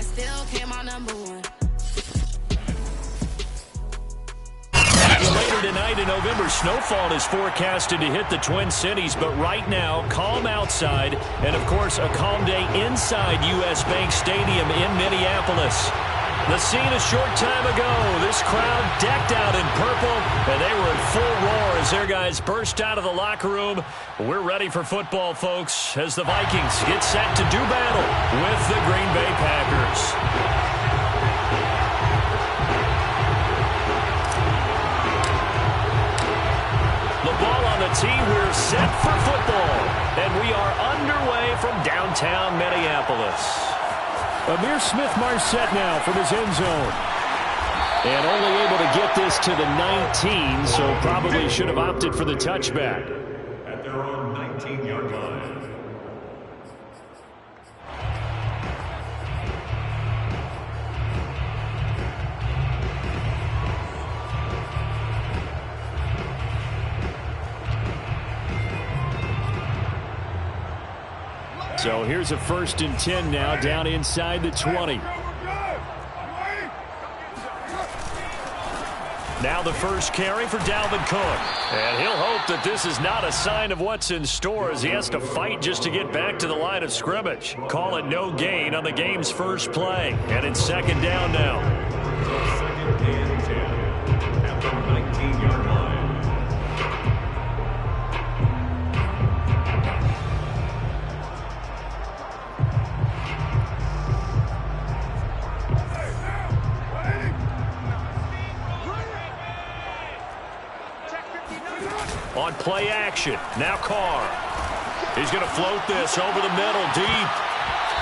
still came out #1. Later tonight in November, snowfall is forecasted to hit the Twin Cities, but right now, calm outside, and of course, a calm day inside U.S. Bank Stadium in Minneapolis. The scene a short time ago, this crowd decked out in purple, and they were in full roar as their guys burst out of the locker room. We're ready for football, folks, as the Vikings get set to do battle with the Green Bay Packers. The ball on the tee, we're set for football, and we are underway from downtown Minneapolis. Amir Smith-Marset now from his end zone. And only able to get this to the 19, so probably should have opted for the touchback. At their own 19-yard line. So here's a 1st and 10 now, down inside the 20. Now the first carry for Dalvin Cook. And he'll hope that this is not a sign of what's in store as he has to fight just to get back to the line of scrimmage. Call it no gain on the game's first play. And it's 2nd down now. 2nd and 10 at the 19-yard line. On play action, now Carr. He's going to float this over the middle, deep.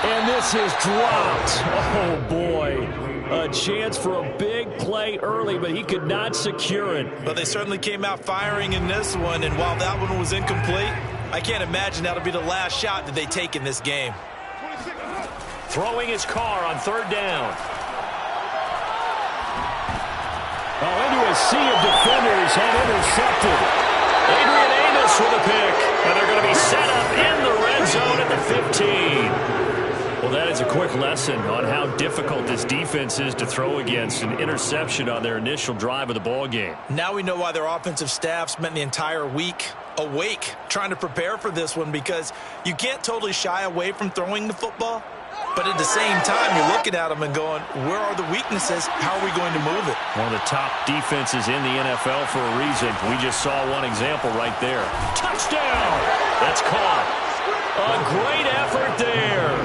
And this is dropped. Oh, boy. A chance for a big play early, but he could not secure it. But they certainly came out firing in this one, and while that one was incomplete, I can't imagine that'll be the last shot that they take in this game. Throwing his Carr on 3rd down. Oh, into a sea of defenders and intercepted. Adrian Amos with a pick, and they're going to be set up in the red zone at the 15. Well, that is a quick lesson on how difficult this defense is to throw against. An interception on their initial drive of the ball game. Now we know why their offensive staff spent the entire week awake trying to prepare for this one, because you can't totally shy away from throwing the football. But at the same time, you're looking at them and going, where are the weaknesses? How are we going to move it? One of the top defenses in the NFL for a reason. We just saw one example right there. Touchdown! That's caught. A great effort there.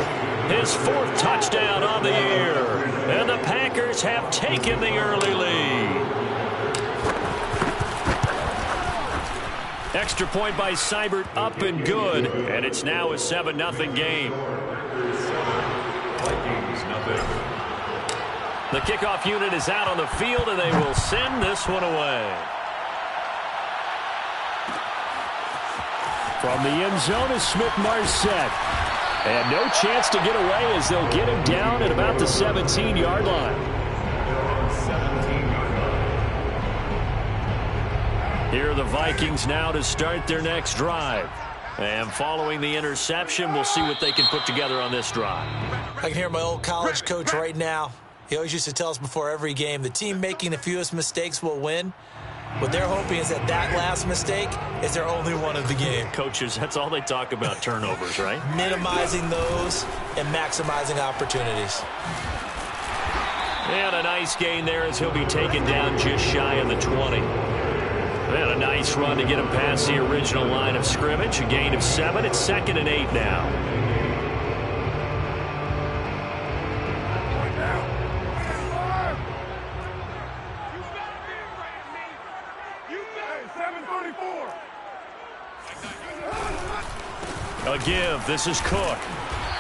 His 4th touchdown on the year. And the Packers have taken the early lead. Extra point by Seibert, up and good. And it's now a 7-0 game. The kickoff unit is out on the field, and they will send this one away. From the end zone is Smith-Marset. And no chance to get away as they'll get him down at about the 17-yard line. Here are the Vikings now to start their next drive. And following the interception, we'll see what they can put together on this drive. I can hear my old college coach right now. He always used to tell us before every game, the team making the fewest mistakes will win. What they're hoping is that last mistake is their only one of the game. Coaches, that's all they talk about, turnovers, right? Minimizing those and maximizing opportunities. And a nice gain there as he'll be taken down just shy of the 20. And a nice run to get him past the original line of scrimmage. A gain of 7. It's 2nd and 8 now. A give. This is Cook.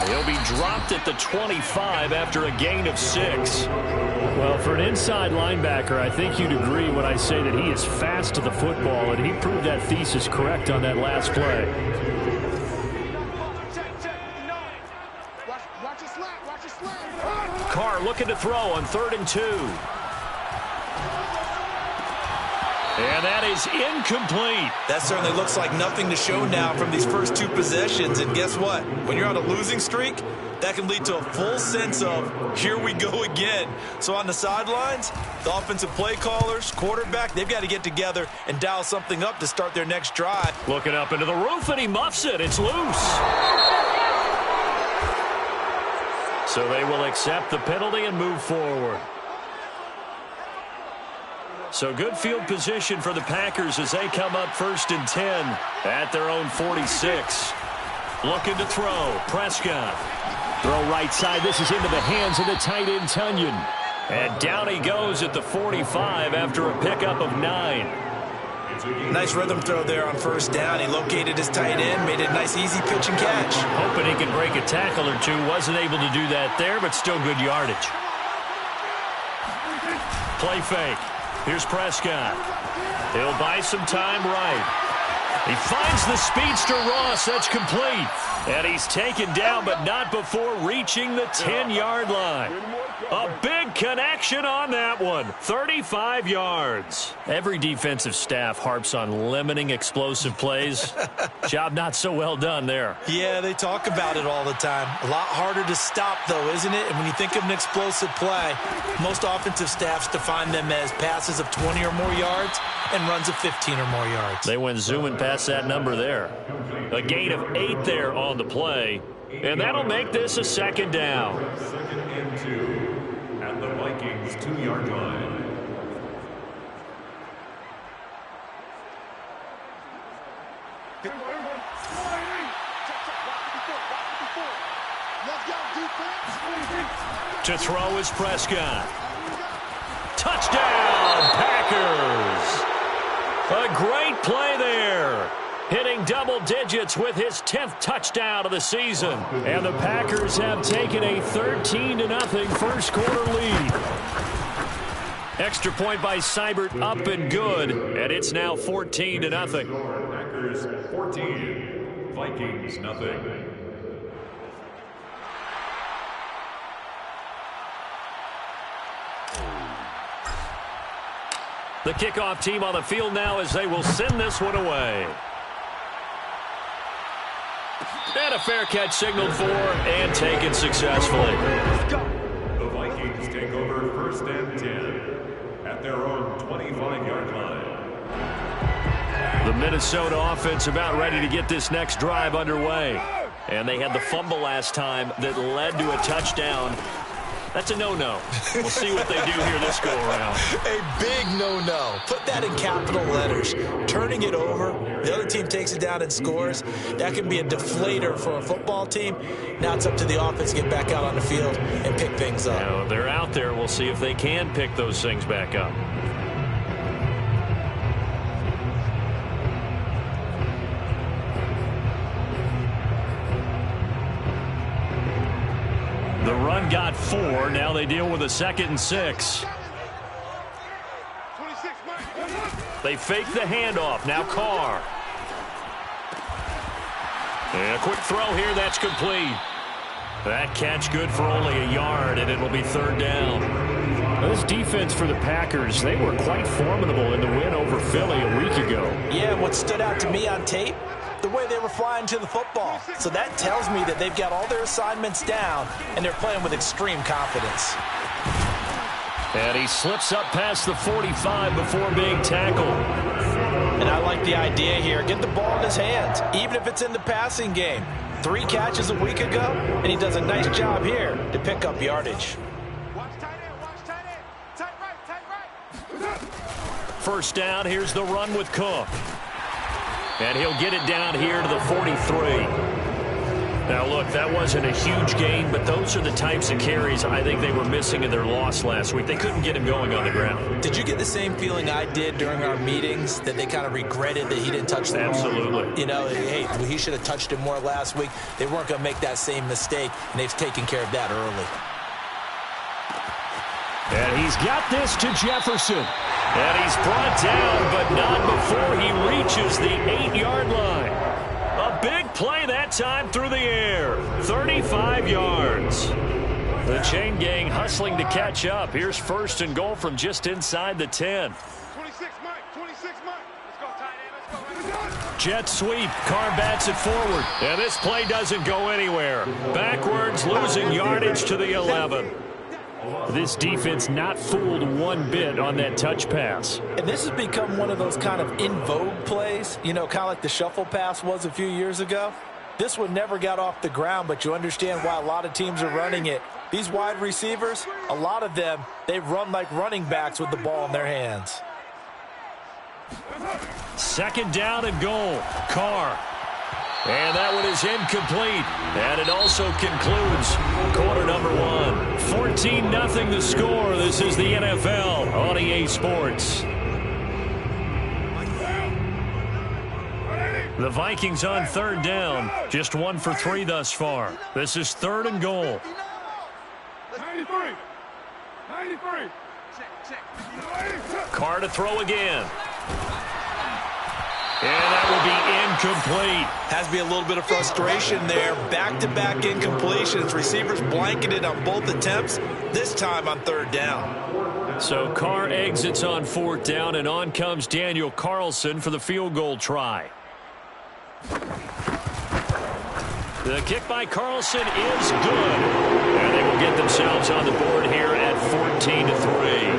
He'll be dropped at the 25 after a gain of 6. Well, for an inside linebacker, I think you'd agree when I say that he is fast to the football, and he proved that thesis correct on that last play. Carr looking to throw on 3rd and 2. And that is incomplete. That certainly looks like nothing to show now from these first two possessions. And guess what? When you're on a losing streak, that can lead to a full sense of, here we go again. So on the sidelines, the offensive play callers, quarterback, they've got to get together and dial something up to start their next drive. Looking up into the roof, and he muffs it. It's loose. So they will accept the penalty and move forward. So good field position for the Packers as they come up 1st and 10 at their own 46. Looking to throw. Prescott. Throw right side. This is into the hands of the tight end, Tunyon. And down he goes at the 45 after a pickup of 9. Nice rhythm throw there on 1st down. He located his tight end, made it a nice easy pitch and catch. Hoping he can break a tackle or two. Wasn't able to do that there, but still good yardage. Play fake. Here's Prescott. He'll buy some time right. He finds the speedster Ross. That's complete. And he's taken down, but not before reaching the 10-yard line. A big connection on that one. 35 yards. Every defensive staff harps on limiting explosive plays. Job not so well done there. Yeah, they talk about it all the time. A lot harder to stop, though, isn't it? And when you think of an explosive play, most offensive staffs define them as passes of 20 or more yards and runs of 15 or more yards. They went zooming past that number there. A gain of 8 there on the play. And that'll make this a 2nd down. 2nd and 2 at the Vikings 2-yard line. To throw is Prescott. Touchdown, Packers! A great play there. Hitting double digits with his 10th touchdown of the season. And the Packers have taken a 13-0 first quarter lead. Extra point by Seibert up and good. And it's now 14-0. Packers 14, Vikings nothing. The kickoff team on the field now as they will send this one away. And a fair catch signaled for and taken successfully. The Vikings take over 1st and 10 at their own 25-yard line. The Minnesota offense about ready to get this next drive underway. And they had the fumble last time that led to a touchdown. That's a no-no. We'll see what they do here this go-around. A big no-no. Put that in capital letters. Turning it over, the other team takes it down and scores. That can be a deflator for a football team. Now it's up to the offense to get back out on the field and pick things up. Now, they're out there. We'll see if they can pick those things back up. The run got 4. Now they deal with a 2nd and 6. They fake the handoff. Now Carr. And a quick throw here. That's complete. That catch good for only a yard, and it'll be 3rd down. This defense for the Packers, they were quite formidable in the win over Philly a week ago. Yeah, what stood out to me on tape, the way they were flying to the football. So that tells me that they've got all their assignments down, and they're playing with extreme confidence. And he slips up past the 45 before being tackled. And I like the idea here. Get the ball in his hands, even if it's in the passing game. 3 catches a week ago, and he does a nice job here to pick up yardage. First down, here's the run with Cook. And he'll get it down here to the 43. Now, look, that wasn't a huge gain, but those are the types of carries I think they were missing in their loss last week. They couldn't get him going on the ground. Did you get the same feeling I did during our meetings, that they kind of regretted that he didn't touch the ball? Absolutely. You know, hey, he should have touched it more last week. They weren't going to make that same mistake, and they've taken care of that early. And he's got this to Jefferson. And he's brought down, but not before he reaches the 8-yard line. A big play that time through the air. 35 yards. The chain gang hustling to catch up. Here's 1st and goal from just inside the 10. 26, Mike. 26 Jet sweep. Carr bats it forward. And this play doesn't go anywhere. Backwards, losing yardage to the 11. This defense not fooled one bit on that touch pass. And this has become one of those kind of in vogue plays, you know, kind of like the shuffle pass was a few years ago. This one never got off the ground, but you understand why a lot of teams are running it. These wide receivers, a lot of them, they run like running backs with the ball in their hands. Second down and goal. Carr. And that one is incomplete. And it also concludes quarter number 1. 14-0 the score. This is the NFL on EA Sports. The Vikings on third down. Just 1 for 3 thus far. This is third and goal. 93. Carr to throw again. And that will be incomplete. Has to be a little bit of frustration there. Back-to-back incompletions. Receivers blanketed on both attempts, this time on third down. So Carr exits on fourth down, and on comes Daniel Carlson for the field goal try. The kick by Carlson is good. And they will get themselves on the board here at 14-3.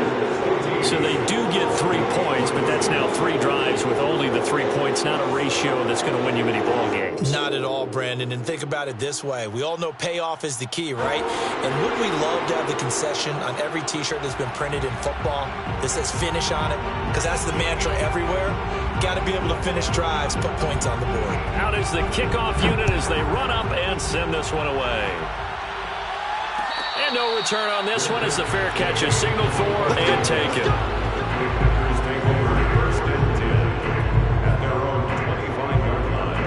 So they do get 3 points, but that's now 3 drives with only the 3 points, not a ratio that's going to win you many ball games. Not at all, Brandon. And think about it this way. We all know payoff is the key, right? And wouldn't we love to have the concession on every T-shirt that's been printed in football that says finish on it? Because that's the mantra everywhere. Got to be able to finish drives, put points on the board. Out is the kickoff unit as they run up and send this one away. And no return on this one as the fair catch is signaled for and taken. Packers take over first and 10 at their own 25-yard line.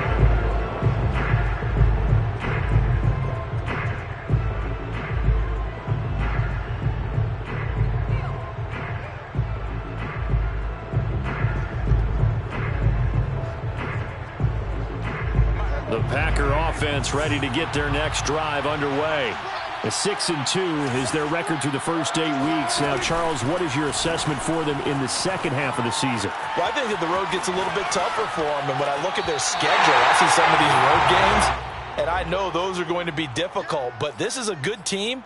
The Packer offense ready to get their next drive underway. A 6-2 is their record through the first 8 weeks. Now, Charles, what is your assessment for them in the second half of the season? Well, I think that the road gets a little bit tougher for them. And when I look at their schedule, I see some of these road games, and I know those are going to be difficult. But this is a good team,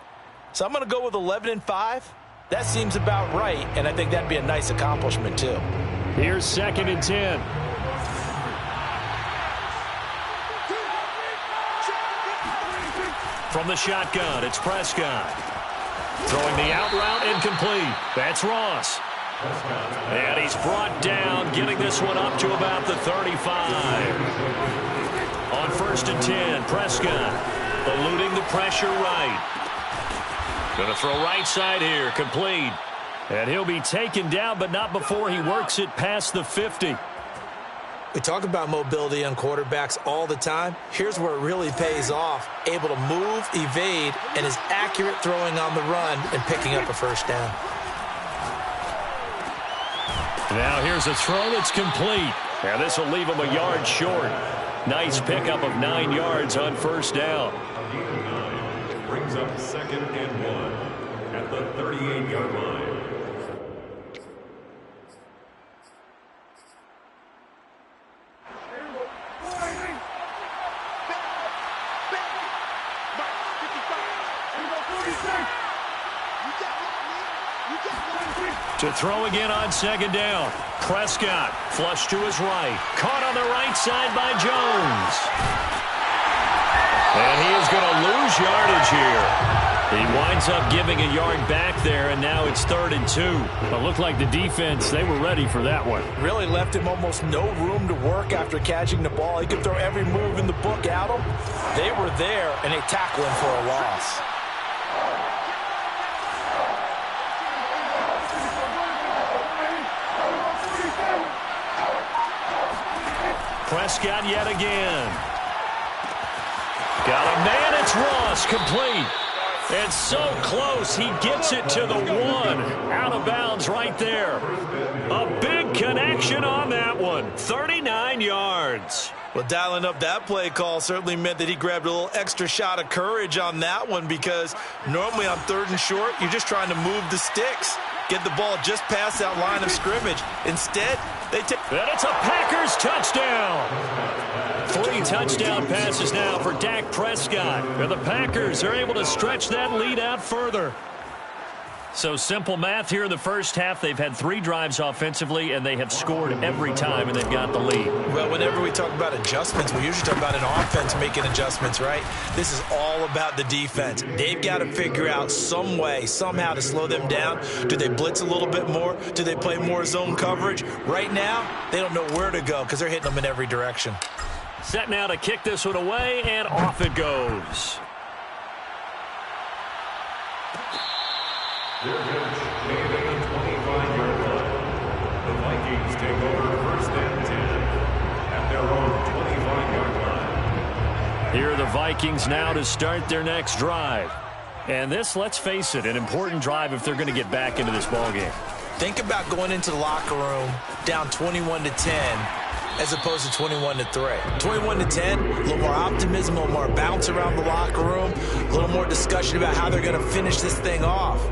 so I'm going to go with 11-5. That seems about right, and I think that'd be a nice accomplishment, too. Here's 2nd and 10. From the shotgun, it's Prescott. Throwing the out route, incomplete. That's Ross. And he's brought down, getting this one up to about the 35. On 1st and 10, Prescott eluding the pressure right. Going to throw right side here, complete. And he'll be taken down, but not before he works it past the 50. We talk about mobility on quarterbacks all the time. Here's where it really pays off. Able to move, evade, and is accurate throwing on the run and picking up a first down. Now here's a throw that's complete. And this will leave him a yard short. Nice pickup of 9 yards on first down. Brings up 2nd and 1 at the 38-yard line. To throw again on 2nd down. Prescott flush to his right. Caught on the right side by Jones. And he is going to lose yardage here. He winds up giving a yard back there, and now it's 3rd and 2. It looked like the defense, they were ready for that one. Really left him almost no room to work after catching the ball. He could throw every move in the book at him. They were there, and they tackle him for a loss. Prescott yet again. Got a man, it's Ross, complete. And so close, he gets it to the 1. Out of bounds right there. A big connection on that one. 39 yards. Well, dialing up that play call certainly meant that he grabbed a little extra shot of courage on that one, because normally on 3rd and short, you're just trying to move the sticks, get the ball just past that line of scrimmage. Instead, And it's a Packers touchdown. 3 touchdown passes now for Dak Prescott. And the Packers are able to stretch that lead out further. So simple math here in the first half. They've had 3 drives offensively, and they have scored every time, and they've got the lead. Well, whenever we talk about adjustments, we usually talk about an offense making adjustments, right? This is all about the defense. They've got to figure out some way, somehow to slow them down. Do they blitz a little bit more? Do they play more zone coverage? Right now, they don't know where to go because they're hitting them in every direction. Set now to kick this one away, and off it goes. Their coach made it a 25-yard line. The Vikings take over 1st and 10 at their own 25-yard line. Here are the Vikings now to start their next drive. And this, let's face it, an important drive if they're going to get back into this ballgame. Think about going into the locker room down 21-10 as opposed to 21-3. 21-10, a little more optimism, a little more bounce around the locker room, a little more discussion about how they're going to finish this thing off.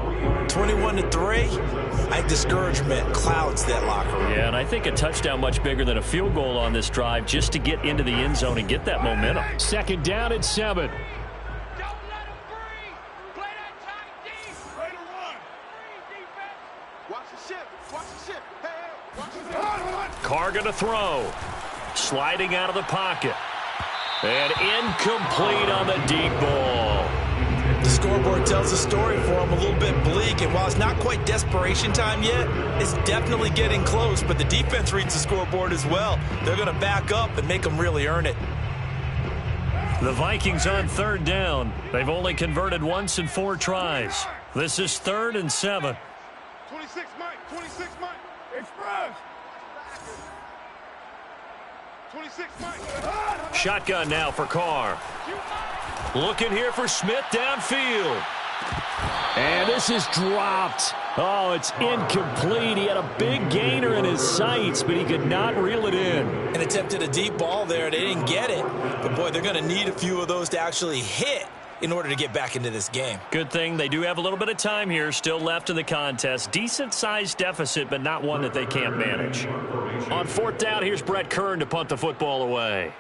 21-3, I think discouragement clouds that locker room. Yeah, and I think a touchdown much bigger than a field goal on this drive just to get into the end zone and get that momentum. 2nd down at 7. Carr going to throw. Sliding out of the pocket. And incomplete on the deep ball. The scoreboard tells the story for him, a little bit bleak, and while it's not quite desperation time yet, it's definitely getting close, but the defense reads the scoreboard as well. They're going to back up and make them really earn it. The Vikings on 3rd down. They've only converted once in 4 tries. This is 3rd and 7. 26, Mike. 26, Mike. Express. 26, Mike. Shotgun now for Carr. Looking here for Smith downfield. And this is dropped. Oh, it's incomplete. He had a big gainer in his sights, but he could not reel it in. And attempted a deep ball there. They didn't get it. But, boy, they're going to need a few of those to actually hit in order to get back into this game. Good thing they do have a little bit of time here still left in the contest. Decent-sized deficit, but not one that they can't manage. On 4th down, here's Brett Kern to punt the football away.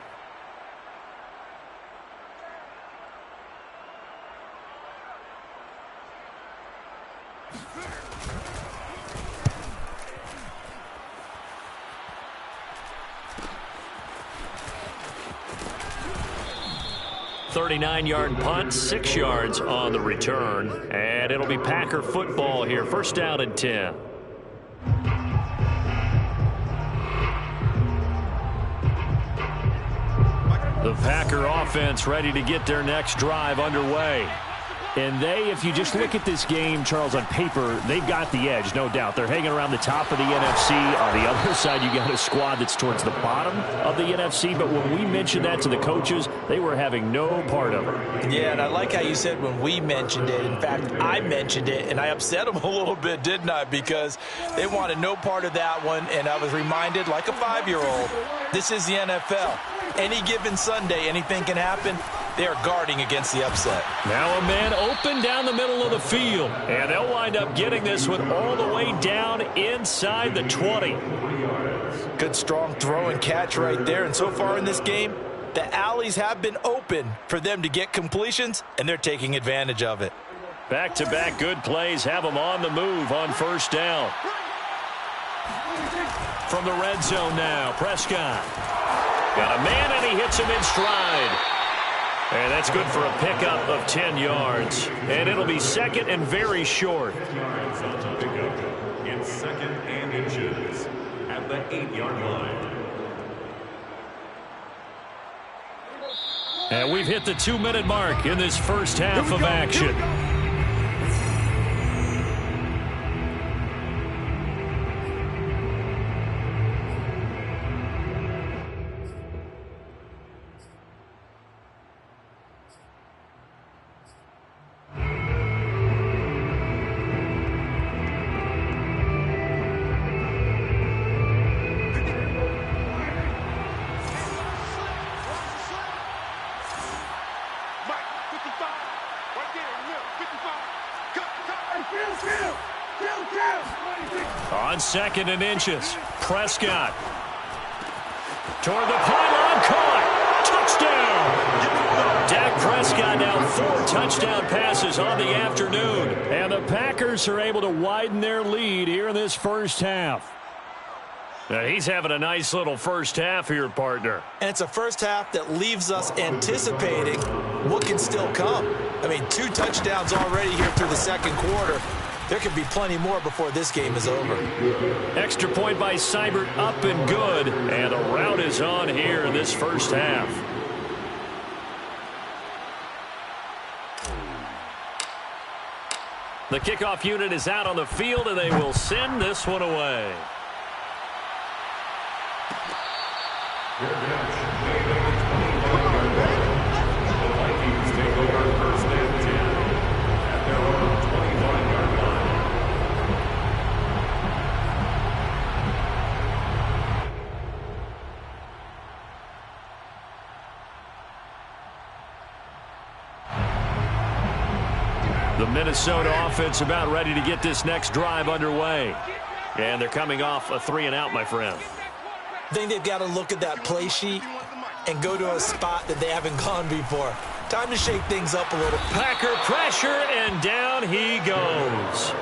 .39-yard punt, 6 yards on the return. And it'll be Packer football here. 1st down and 10. The Packer offense ready to get their next drive underway. And they, if you just look at this game, Charles, on paper, they've got the edge, no doubt. They're hanging around the top of the NFC. On the other side, you got a squad that's towards the bottom of the NFC. But when we mentioned that to the coaches, they were having no part of it. Yeah, and I like how you said when we mentioned it. In fact, I mentioned it, and I upset them a little bit, didn't I? Because they wanted no part of that one, and I was reminded, like a 5-year-old, this is the NFL. Any given Sunday, anything can happen. They are guarding against the upset. Now a man open down the middle of the field. And they'll wind up getting this one all the way down inside the 20. Good strong throw and catch right there. And so far in this game, the alleys have been open for them to get completions, and they're taking advantage of it. Back-to-back good plays have them on the move on 1st down. From the red zone now, Prescott. Got a man, and he hits him in stride. And that's good for a pickup of 10 yards. And it'll be 2nd and very short. Yards on the pickup in 2nd and inches at the 8-yard line. And we've hit the 2-minute mark in this first half of action. On 2nd and inches, Prescott. Toward the pylon, caught. Touchdown. Dak Prescott now 4 touchdown passes on the afternoon. And the Packers are able to widen their lead here in this first half. Now he's having a nice little first half here, partner. And it's a first half that leaves us anticipating what can still come. I mean, 2 touchdowns already here through the second quarter. There could be plenty more before this game is over. Extra point by Seibert, up and good. And a rout is on here in this first half. The kickoff unit is out on the field, and they will send this one away. The Vikings take over 1st and 10 at their own 25-yard line. The Minnesota offense about ready to get this next drive underway. And they're coming off a 3-and-out, my friend. I think they've got to look at that play sheet and go to a spot that they haven't gone before. Time to shake things up a little. Packer pressure, and down he goes.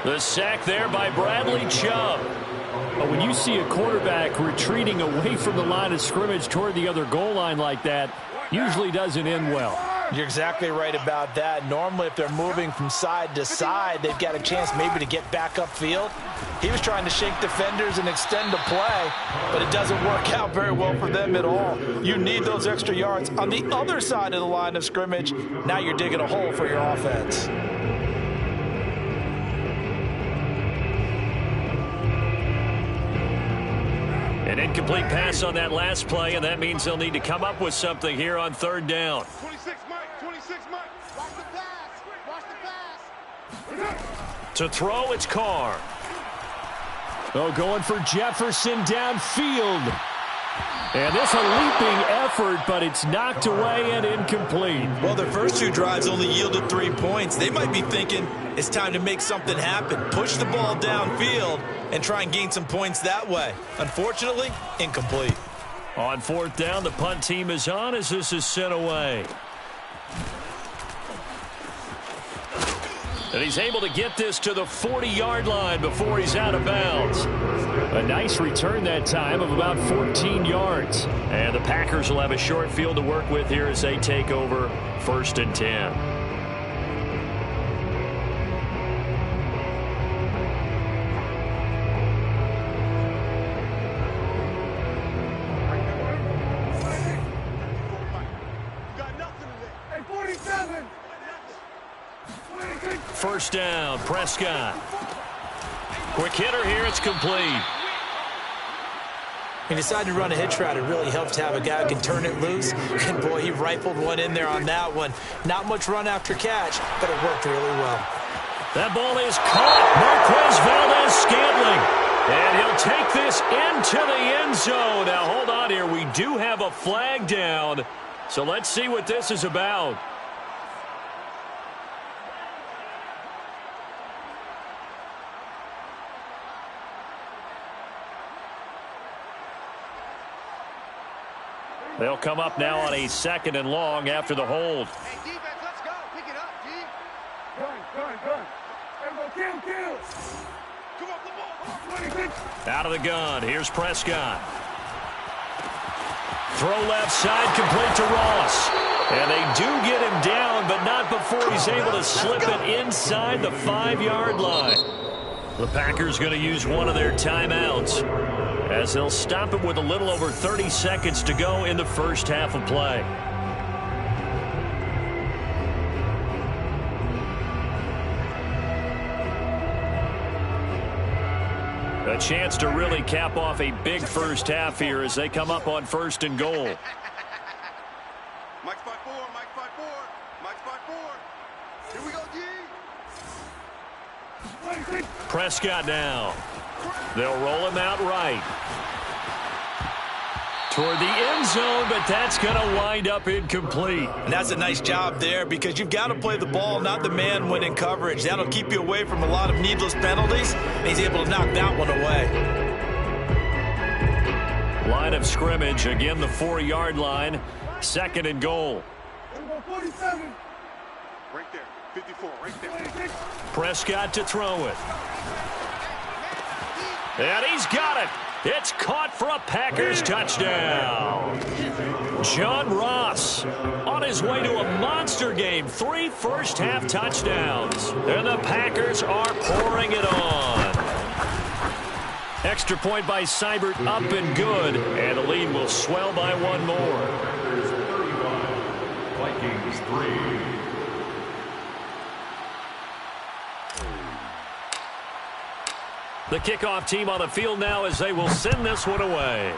The sack there by Bradley Chubb. But when you see a quarterback retreating away from the line of scrimmage toward the other goal line like that, usually doesn't end well. You're exactly right about that. Normally, if they're moving from side to side, they've got a chance maybe to get back upfield. He was trying to shake defenders and extend the play, but it doesn't work out very well for them at all. You need those extra yards on the other side of the line of scrimmage. Now you're digging a hole for your offense. An incomplete pass on that last play, and that means they'll need to come up with something here on 3rd down. 26 Mike, 26 Mike. Watch the pass. Watch the pass. To throw, it's Carr. Oh, going for Jefferson downfield. And this a leaping effort, but it's knocked away and incomplete. Well, their first 2 drives only yielded 3 points. They might be thinking it's time to make something happen. Push the ball downfield and try and gain some points that way. Unfortunately, incomplete. On 4th down, the punt team is on as this is sent away. And he's able to get this to the 40-yard line before he's out of bounds. A nice return that time of about 14 yards. And the Packers will have a short field to work with here as they take over 1st and 10. First down, Prescott. Quick hitter here, it's complete. He decided to run a hitch route. It really helps to have a guy who can turn it loose. And, boy, he rifled one in there on that one. Not much run after catch, but it worked really well. That ball is caught. Marquez Valdes-Scantling. And he'll take this into the end zone. Now, hold on here. We do have a flag down. So let's see what this is about. They'll come up now on a 2nd and long after the hold. Hey, defense, let's go. Pick it up, G. Gun. Everybody kill. Come on, the ball. Out of the gun. Here's Prescott. Throw left side, complete to Ross. And they do get him down, but not before he's able to slip it inside the 5-yard line. The Packers going to use one of their timeouts, as they'll stop it with a little over 30 seconds to go in the first half of play. A chance to really cap off a big first half here as they come up on 1st and goal. Mike 5-4, Mike 5-4, Mike 5-4. Here we go, G. Prescott now. They'll roll him out right. toward the end zone, but that's going to wind up incomplete. And that's a nice job there because you've got to play the ball, not the man when in coverage. That'll keep you away from a lot of needless penalties, and he's able to knock that one away. Line of scrimmage, again the 4-yard line, 2nd and goal. 47. Right there, 54, right there. Prescott to throw it. And he's got it. It's caught for a Packers touchdown. John Ross on his way to a monster game. 3 first-half touchdowns. And the Packers are pouring it on. Extra point by Seibert, up and good. And the lead will swell by 1 more. Packers 35, Vikings 3. The kickoff team on the field now as they will send this one away.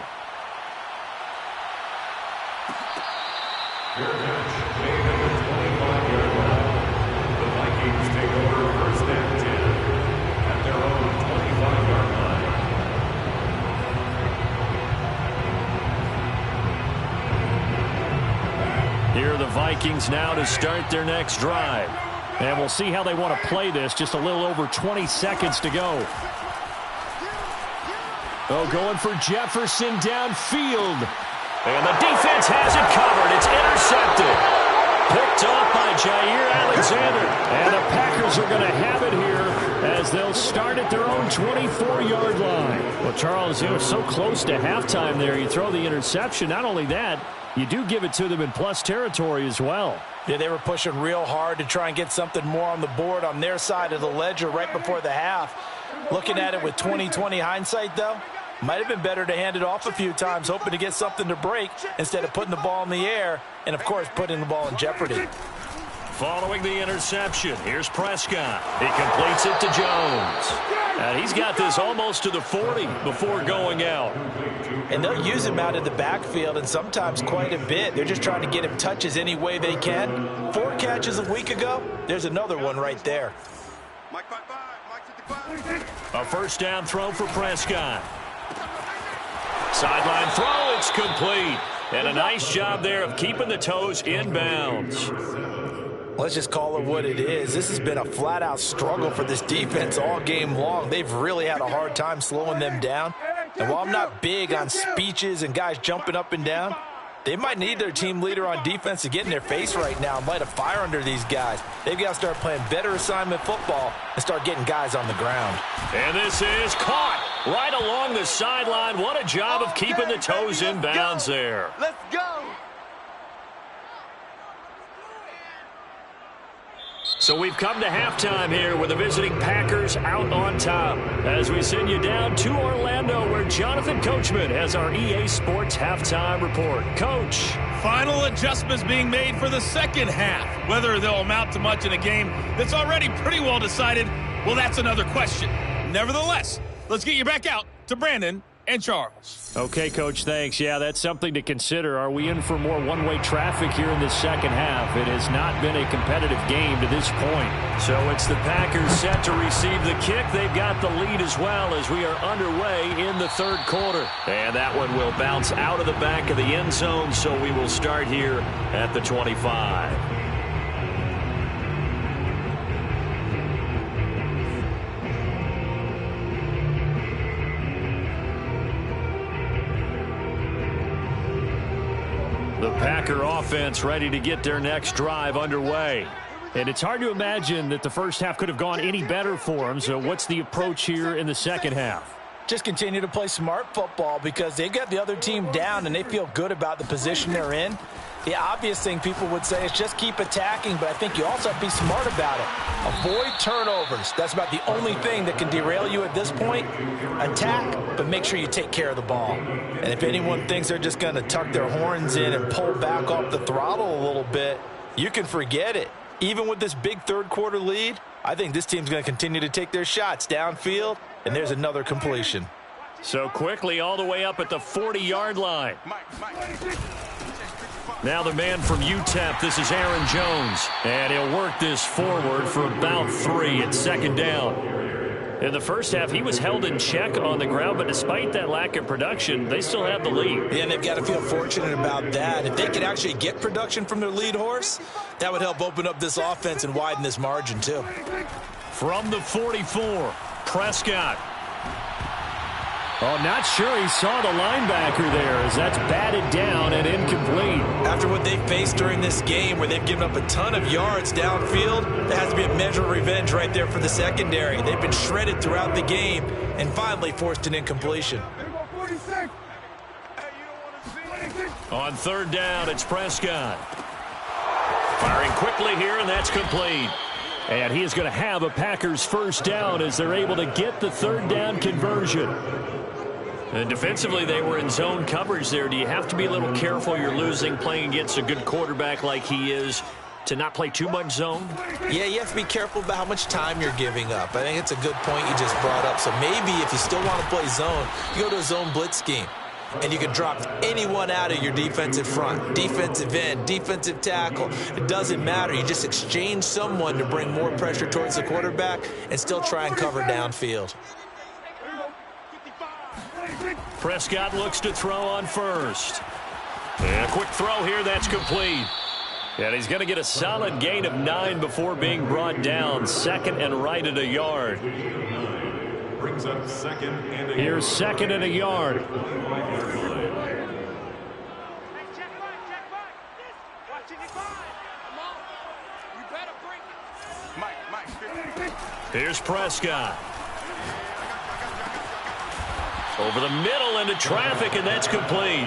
Fair catch made at the 25-yard line. The Vikings take over 1st and 10 at their own 25-yard line. Here are the Vikings now to start their next drive. And we'll see how they want to play this. Just a little over 20 seconds to go. Oh, going for Jefferson downfield. And the defense has it covered. It's intercepted. Picked off by Jair Alexander. And the Packers are going to have it here as they'll start at their own 24-yard line. Well, Charles, they were so close to halftime there. You throw the interception. Not only that, you do give it to them in plus territory as well. Yeah, they were pushing real hard to try and get something more on the board on their side of the ledger right before the half. Looking at it with 20/20 hindsight, though, might have been better to hand it off a few times, hoping to get something to break instead of putting the ball in the air and, of course, putting the ball in jeopardy. Following the interception, here's Prescott. He completes it to Jones. And he's got this almost to the 40 before going out. And they'll use him out of the backfield, and sometimes quite a bit. They're just trying to get him touches any way they can. 4 catches a week ago. There's another one right there. A first down throw for Prescott. Sideline throw, it's complete. And a nice job there of keeping the toes in bounds. Let's just call it what it is. This has been a flat-out struggle for this defense all game long. They've really had a hard time slowing them down. And while I'm not big on speeches and guys jumping up and down, they might need their team leader on defense to get in their face right now and light a fire under these guys. They've got to start playing better assignment football and start getting guys on the ground. And this is caught right along the sideline. What a job of keeping the toes in bounds there. Let's go. So we've come to halftime here with the visiting Packers out on top. As we send you down to Orlando, where Jonathan Coachman has our EA Sports halftime report. Coach. Final adjustments being made for the second half. Whether they'll amount to much in a game that's already pretty well decided, well, that's another question. Nevertheless, let's get you back out to Brandon and Charles. Okay, Coach, thanks. Yeah, that's something to consider. Are we in for more one-way traffic here in the second half? It has not been a competitive game to this point. So it's the Packers set to receive the kick. They've got the lead as well as we are underway in the third quarter. And that one will bounce out of the back of the end zone, so we will start here at the 25. The Packer offense ready to get their next drive underway. And it's hard to imagine that the first half could have gone any better for them. So what's the approach here in the second half? Just continue to play smart football because they've got the other team down and they feel good about the position they're in. The obvious thing people would say is just keep attacking, but I think you also have to be smart about it. Avoid turnovers. That's about the only thing that can derail you at this point. Attack, but make sure you take care of the ball. And if anyone thinks they're just going to tuck their horns in and pull back off the throttle a little bit, you can forget it. Even with this big third quarter lead, I think this team's going to continue to take their shots downfield, and there's another completion. So quickly all the way up at the 40-yard line. Now the man from UTEP, this is Aaron Jones. And he'll work this forward for about 3 at second down. In the first half, he was held in check on the ground, but despite that lack of production, they still have the lead. Yeah, and they've got to feel fortunate about that. If they could actually get production from their lead horse, that would help open up this offense and widen this margin too. From the 44, Prescott. Oh, not sure he saw the linebacker there as that's batted down and incomplete. After what they've faced during this game where they've given up a ton of yards downfield, there has to be a measure of revenge right there for the secondary. They've been shredded throughout the game and finally forced an incompletion. On third down, it's Prescott. Firing quickly here, and that's complete. And he is going to have a Packers first down as they're able to get the third down conversion. And defensively, they were in zone coverage there. Do you have to be a little careful? You're losing, playing against a good quarterback like he is, to not play too much zone? Yeah, you have to be careful about how much time you're giving up. I think it's a good point you just brought up. So maybe if you still want to play zone, you go to a zone blitz scheme. And you can drop anyone out of your defensive front, defensive end, defensive tackle. It doesn't matter. You just exchange someone to bring more pressure towards the quarterback and still try and cover downfield. Prescott looks to throw on first. And a quick throw here, that's complete. And he's going to get a solid gain of 9 before being brought down. Second and right at a yard. Brings up second and a yard. Here's second and a yard. Here's Prescott. Over the middle into traffic, and that's complete.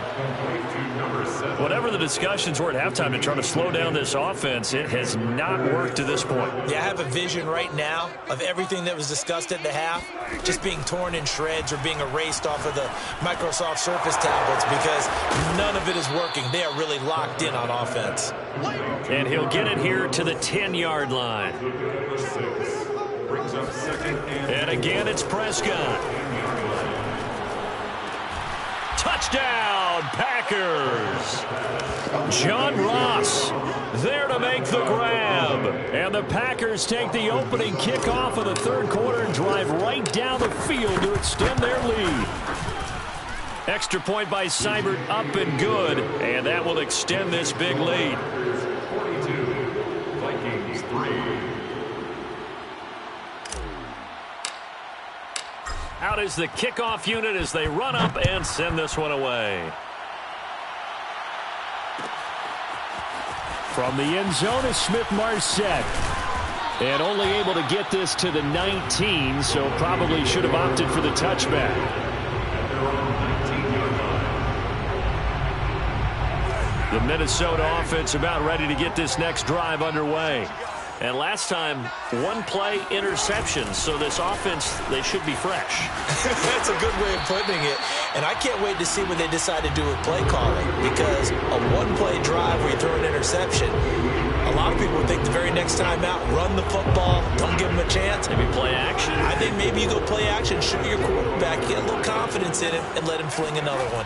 Whatever the discussions were at halftime to try to slow down this offense, it has not worked to this point. Yeah, I have a vision right now of everything that was discussed at the half just being torn in shreds or being erased off of the Microsoft Surface tablets because none of it is working. They are really locked in on offense. And he'll get it here to the 10-yard line. Brings up second And again, it's Prescott. Touchdown, Packers. John Ross there to make the grab. And the Packers take the opening kickoff of the third quarter and drive right down the field to extend their lead. Extra point by Seibert, up and good. And that will extend this big lead. 42, Vikings 3. Out is the kickoff unit as they run up and send this one away. From the end zone is Smith-Marset. And only able to get this to the 19, so probably should have opted for the touchback. The Minnesota offense about ready to get this next drive underway. And last time, one play interception. So this offense, they should be fresh. That's a good way of putting it. And I can't wait to see what they decide to do with play calling. Because a one-play drive where you throw an interception, a lot of people think the very next time out, run the football, don't give them a chance. Maybe play action. I think maybe you go play action, shoot your quarterback, get a little confidence in him, and let him fling another one.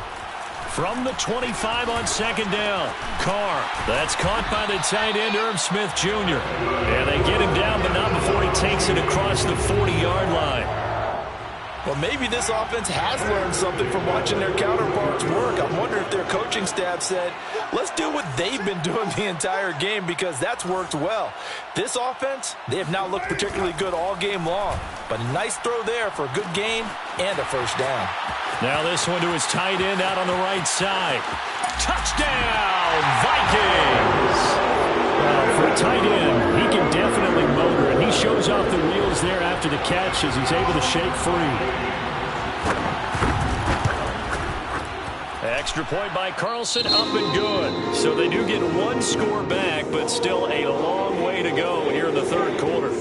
From the 25 on second down, Carr. That's caught by the tight end, Irv Smith Jr. And they get him down, but not before he takes it across the 40-yard line. Well, maybe this offense has learned something from watching their counterparts work. I wonder if their coaching staff said, let's do what they've been doing the entire game because that's worked well. This offense, they have not looked particularly good all game long. But a nice throw there for a good gain and a first down. Now this one to his tight end out on the right side. Touchdown, Vikings! For a tight end, he can definitely motor, and he shows off the wheels there after the catch as he's able to shake free. Extra point by Carlson, up and good. So they do get one score back, but still a long way to go here in the third quarter.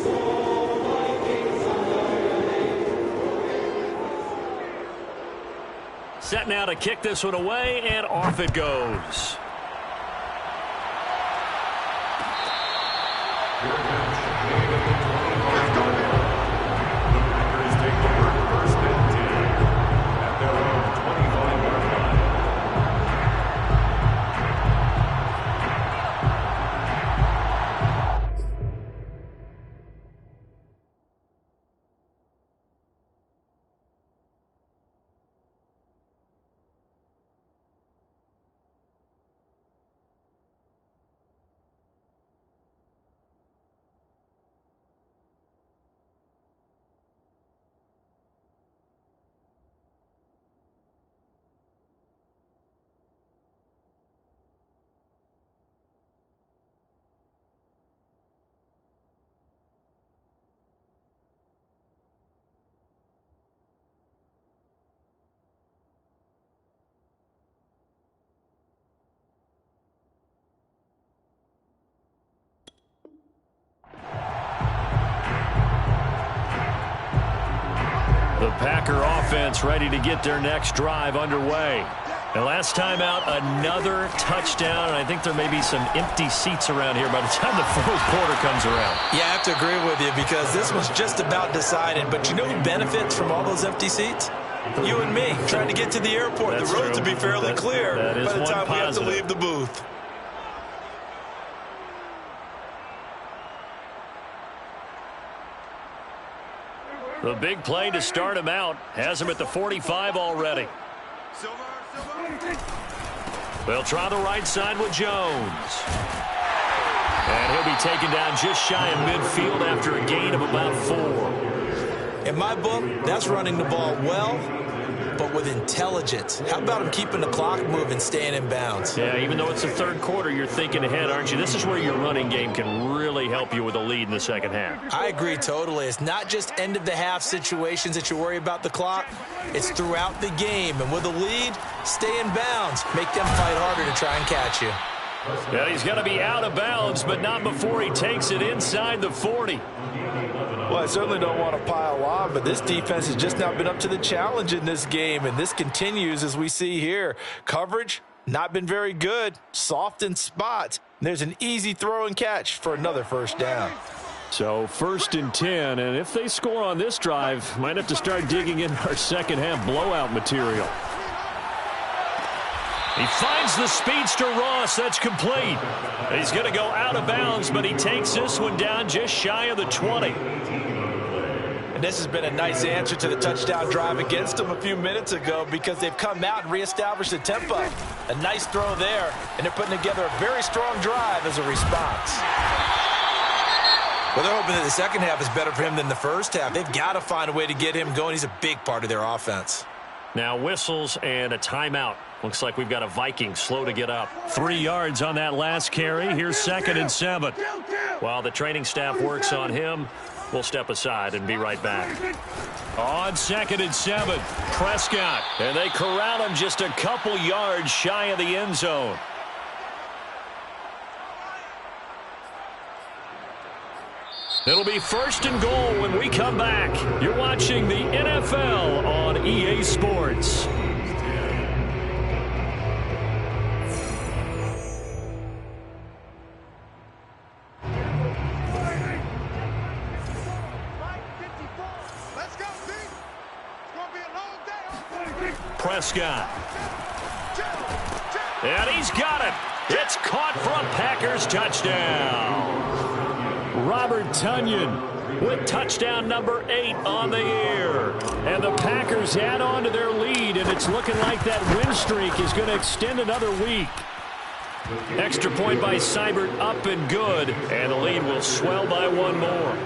Set now to kick this one away, and off it goes. The Packer offense ready to get their next drive underway. And last time out, another touchdown, and I think there may be some empty seats around here by the time the fourth quarter comes around. Yeah, I have to agree with you because this was just about decided. But you know who benefits from all those empty seats? You and me, trying to get to the airport. That's the roads true. will be fairly clear by the time we have to positive. leave the booth. The big play to start him out has him at the 45 already. They'll try the right side with Jones. And he'll be taken down just shy of midfield after a gain of about 4. In my book, that's running the ball well, but with intelligence. How about him keeping the clock moving, staying in bounds? Yeah, even though it's the third quarter, you're thinking ahead, aren't you? This is where your running game can really help you with a lead in the second half. I agree totally. It's not just end-of-the-half situations that you worry about the clock. It's throughout the game. And with a lead, stay in bounds. Make them fight harder to try and catch you. Yeah, he's going to be out of bounds, but not before he takes it inside the 40. Well, I certainly don't want to pile on, but this defense has just not been up to the challenge in this game, and this continues as we see here. Coverage, not been very good, soft in spots. There's an easy throw and catch for another first down. So 1st and 10, and if they score on this drive, might have to start digging in our second half blowout material. He finds the speedster Ross. That's complete. He's going to go out of bounds, but he takes this one down just shy of the 20. And this has been a nice answer to the touchdown drive against them a few minutes ago because they've come out and reestablished the tempo. A nice throw there, and they're putting together a very strong drive as a response. Well, they're hoping that the second half is better for him than the first half. They've got to find a way to get him going. He's a big part of their offense. Now whistles and a timeout. Looks like we've got a Viking slow to get up. 3 yards on that last carry. Here's 2nd and 7. While the training staff works on him, we'll step aside and be right back. On 2nd and 7, Prescott. And they corral him just a couple yards shy of the end zone. It'll be 1st and goal when we come back. You're watching the NFL on EA Sports. Prescott. And he's got it. It's caught for a Packers touchdown. Robert Tonyan with touchdown number 8 on the year. And the Packers add on to their lead, and it's looking like that win streak is going to extend another week. Extra point by Seibert up and good, and the lead will swell by 1 more.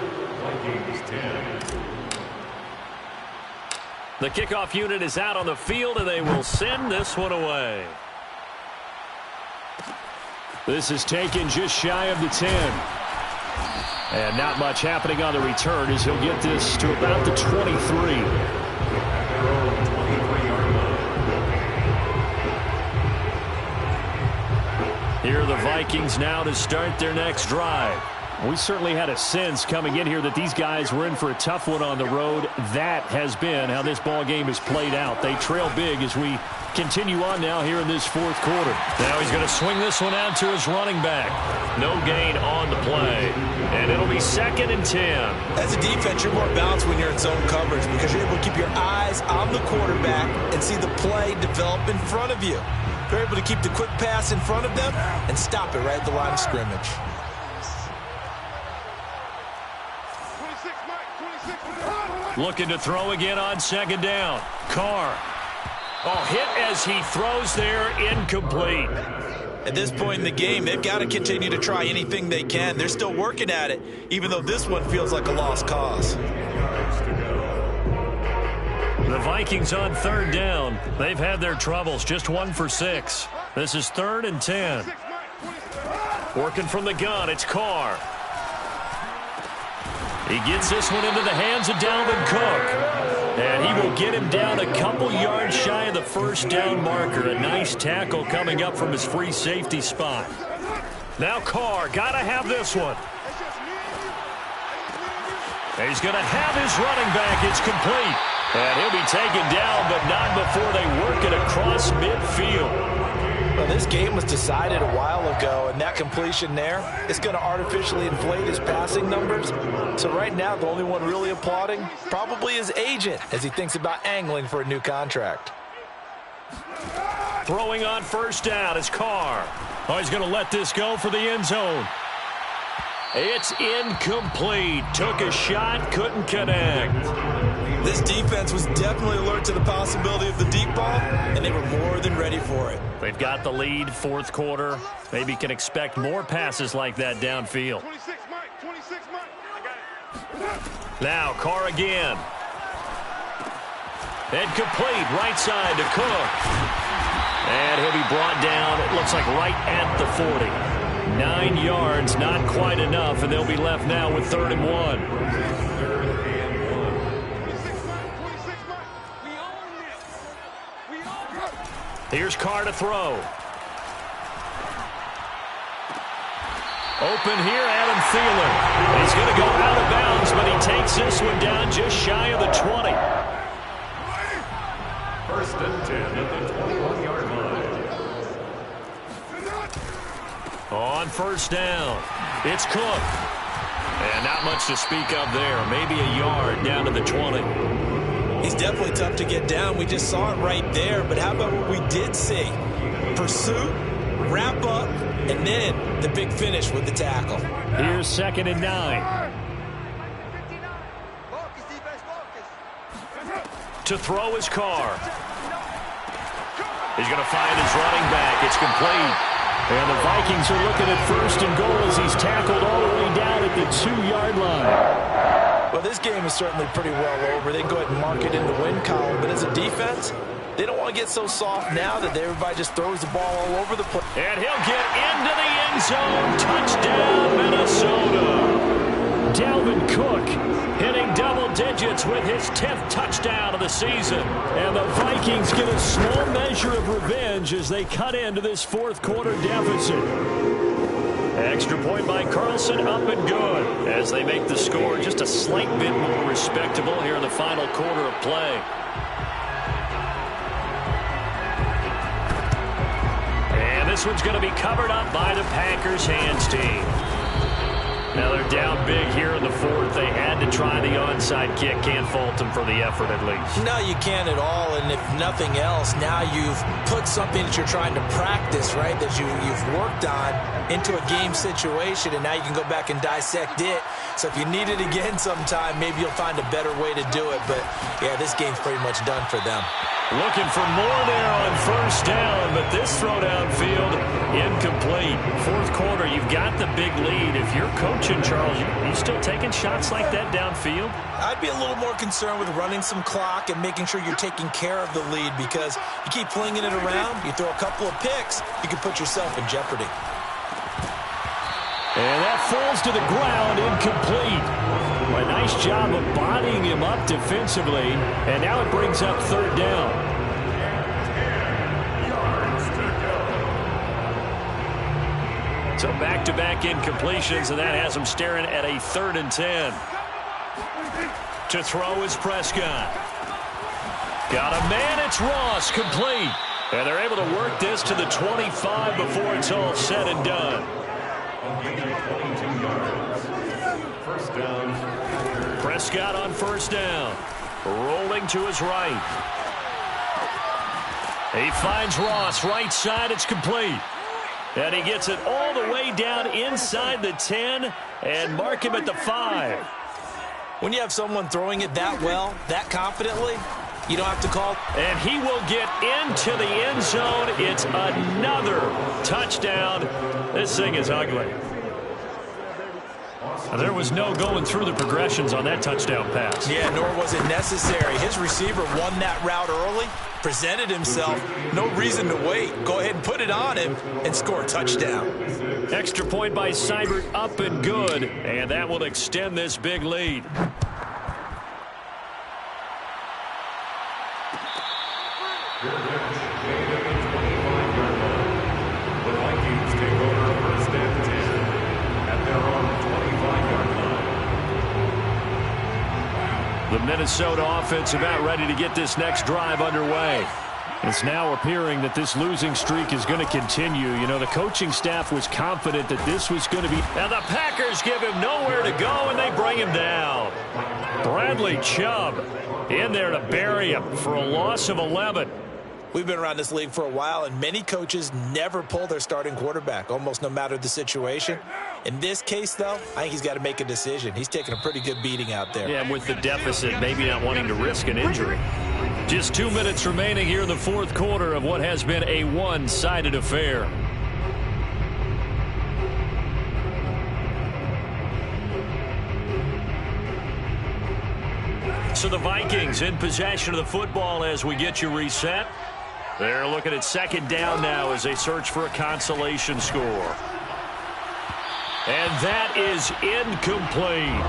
The kickoff unit is out on the field, and they will send this one away. This is taken just shy of the 10. And not much happening on the return as he'll get this to about the 23. Here are the Vikings now to start their next drive. We certainly had a sense coming in here that these guys were in for a tough one on the road. That has been how this ball game has played out. They trail big as we continue on now here in this 4th quarter. Now he's going to swing this one out to his running back. No gain on the play. And it'll be 2nd and 10. As a defense, you're more balanced when you're in zone coverage because you're able to keep your eyes on the quarterback and see the play develop in front of you. You're able to keep the quick pass in front of them and stop it right at the line of scrimmage. Looking to throw again on 2nd down. Carr. Oh, hit as he throws there, incomplete. At this point in the game, they've got to continue to try anything they can. They're still working at it, even though this one feels like a lost cause. The Vikings on 3rd down. They've had their troubles, just 1 for 6. This is 3rd and 10. Working from the gun, it's Carr. He gets this one into the hands of Dalvin Cook. And he will get him down a couple yards shy of the 1st down marker. A nice tackle coming up from his free safety spot. Now Carr, got to have this one. And he's going to have his running back. It's complete. And he'll be taken down, but not before they work it across midfield. Well, this game was decided a while ago, and that completion there is going to artificially inflate his passing numbers. So right now, the only one really applauding probably his agent as he thinks about angling for a new contract. Throwing on first down is Carr. Oh, he's going to let this go for the end zone. It's incomplete. Took a shot, couldn't connect. This defense was definitely alert to the possibility of the deep ball, and they were more than ready for it. They've got the lead, fourth quarter. Maybe can expect more passes like that downfield. 26, Mike. 26, Mike. I got it. Now Carr again. And complete, right side to Cook. And he'll be brought down, it looks like right at the 40. 9 yards, not quite enough, and they'll be left now with 3rd and 1. Here's Carr to throw. Open here, Adam Thielen. He's going to go out of bounds, but he takes this one down just shy of the 20. 1st and 10 at the 21-yard line. On first down, it's Cook. And not much to speak of there. Maybe a yard down to the 20. He's definitely tough to get down. We just saw it right there. But how about what we did see? Pursuit, wrap up, and then the big finish with the tackle. Here's 2nd and 9. To throw his Carr. He's going to find his running back. It's complete. And the Vikings are looking at 1st and goal as he's tackled all the way down at the 2-yard line. Well, this game is certainly pretty well over. They can go ahead and mark it in the win column. But as a defense, they don't want to get so soft now that everybody just throws the ball all over the place. And he'll get into the end zone. Touchdown, Minnesota. Dalvin Cook hitting double digits with his 10th touchdown of the season. And the Vikings get a small measure of revenge as they cut into this 4th quarter deficit. Extra point by Carlson, up and good as they make the score just a slight bit more respectable here in the final quarter of play. And this one's going to be covered up by the Packers hands team. Now they're down big here in the 4th. They had to try the onside kick. Can't fault them for the effort at least. No, you can't at all. And if nothing else, now you've put something that you're trying to practice, right, that you've worked on into a game situation, and now you can go back and dissect it. So if you need it again sometime, maybe you'll find a better way to do it. But, yeah, this game's pretty much done for them. Looking for more there on first down, but this throw downfield incomplete. 4th quarter, you've got the big lead. If you're coaching, Charles, you still taking shots like that downfield? I'd be a little more concerned with running some clock and making sure you're taking care of the lead, because you keep flinging it around, you throw a couple of picks, you can put yourself in jeopardy. And that falls to the ground, incomplete. A nice job of bodying him up defensively, and now it brings up 3rd down. So back-to-back incompletions, and that has him staring at a 3rd and 10. To throw is Prescott. Got a man, it's Ross, complete. And they're able to work this to the 25 before it's all said and done. 22 yards. 1st down. Prescott on first down. Rolling to his right. He finds Ross, right side, it's complete. And he gets it all the way down inside the 10 and mark him at the 5. When you have someone throwing it that well, that confidently, you don't have to call. And he will get into the end zone. It's another touchdown. This thing is ugly. There was no going through the progressions on that touchdown pass. Yeah, nor was it necessary. His receiver won that route early, presented himself. No reason to wait. Go ahead and put it on him and score a touchdown. Extra point by Seibert, up and good. And that will extend this big lead. The Vikings take over 1st and 10 at their own 25-yard line. The Minnesota offense about ready to get this next drive underway. It's now appearing that this losing streak is going to continue. You know, the coaching staff was confident that this was going to be. Now the Packers give him nowhere to go, and they bring him down. Bradley Chubb in there to bury him for a loss of 11. We've been around this league for a while, and many coaches never pull their starting quarterback, almost no matter the situation. In this case, though, I think he's got to make a decision. He's taking a pretty good beating out there. Yeah, with the deficit, maybe not wanting to risk an injury. Just 2 minutes remaining here in the fourth quarter of what has been a one-sided affair. So the Vikings in possession of the football as we get you reset. They're looking at second down now as they search for a consolation score. And that is incomplete.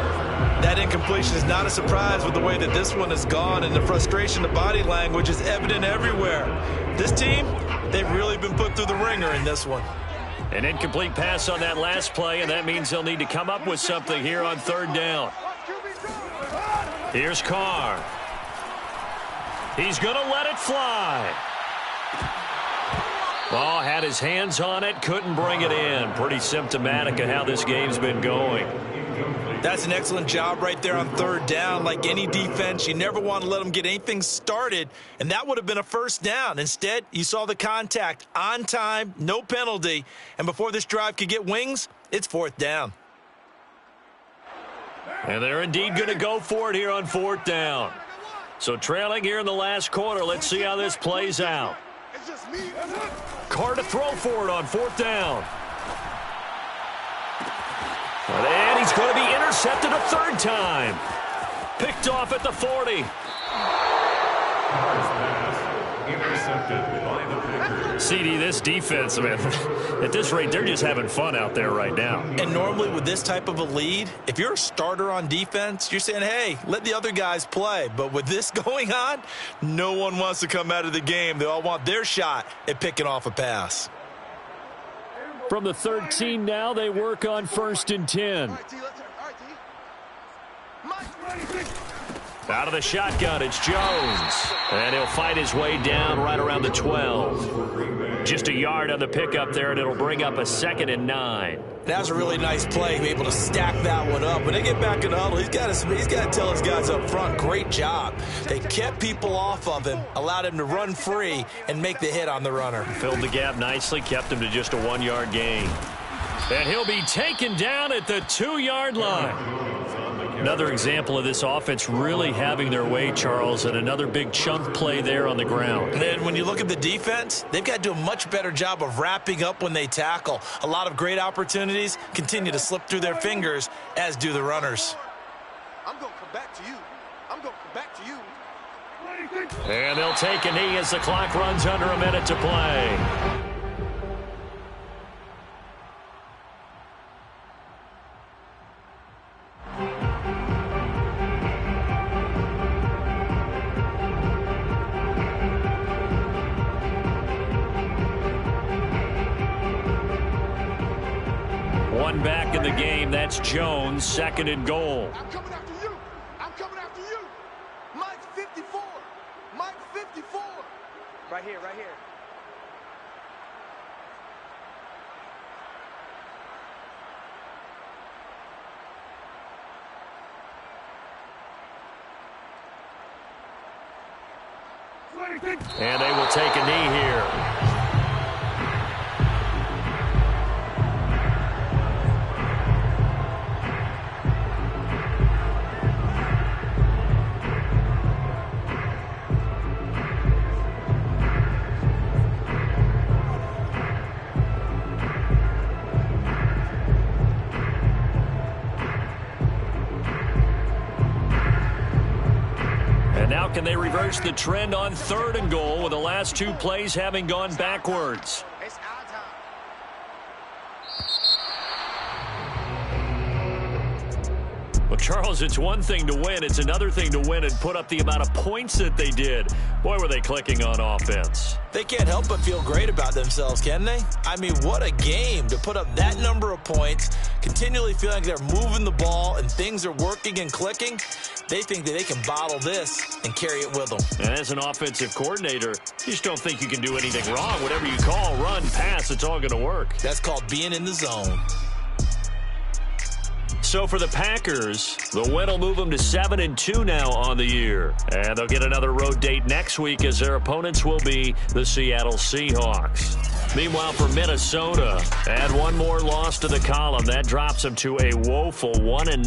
That incompletion is not a surprise with the way that this one has gone, and the frustration, the body language is evident everywhere. This team, they've really been put through the ringer in this one. An incomplete pass on that last play, and that means they'll need to come up with something here on third down. Here's Carr. He's going to let it fly. Ball had his hands on it, couldn't bring it in. Pretty symptomatic of how this game's been going. That's an excellent job right there on third down. Like any defense, you never want to let them get anything started, and that would have been a first down. Instead, you saw the contact on time, no penalty, and before this drive could get wings, it's fourth down. And they're indeed going to go for it here on fourth down. So trailing here in the last quarter, let's see how this plays out. Carr to throw for it on fourth down. And he's going to be intercepted a third time. Picked off at the 40. Intercepted by the Packers. CD, this defense, man, at this rate, they're just having fun out there right now. And normally with this type of a lead, if you're a starter on defense, you're saying, hey, let the other guys play. But with this going on, no one wants to come out of the game. They all want their shot at picking off a pass. From the 13 now, they work on 1st and 10. Out of the shotgun, it's Jones. And he'll fight his way down right around the 12. Just a yard on the pickup there, and it'll bring up a 2nd and 9. That was a really nice play, be able to stack that one up. When they get back in the huddle, he's got to tell his guys up front, great job. They kept people off of him, allowed him to run free and make the hit on the runner. Filled the gap nicely, kept him to just a 1-yard gain. And he'll be taken down at the 2-yard line. Another example of this offense really having their way, Charles, and another big chunk play there on the ground. And when you look at the defense, they've got to do a much better job of wrapping up when they tackle. A lot of great opportunities continue to slip through their fingers, as do the runners. I'm going to come back to you. I'm going to come back to you. And they'll take a knee as the clock runs under a minute to play. One back in the game. That's Jones, 2nd and goal. I'm coming after you. I'm coming after you. Mike 54. Mike 54. Right here, right here. And they will take a knee here. Can they reverse the trend on 3rd and goal with the last 2 plays having gone backwards? It's our time. Well, Charles, it's one thing to win. It's another thing to win and put up the amount of points that they did. Boy, were they clicking on offense. They can't help but feel great about themselves, can they? I mean, what a game to put up that number of points, continually feeling like they're moving the ball and things are working and clicking. They think that they can bottle this and carry it with them. And as an offensive coordinator, you just don't think you can do anything wrong. Whatever you call, run, pass, it's all going to work. That's called being in the zone. So for the Packers, the win will move them to 7-2 now on the year. And they'll get another road date next week as their opponents will be the Seattle Seahawks. Meanwhile, for Minnesota, add one more loss to the column. That drops them to a woeful 1-9.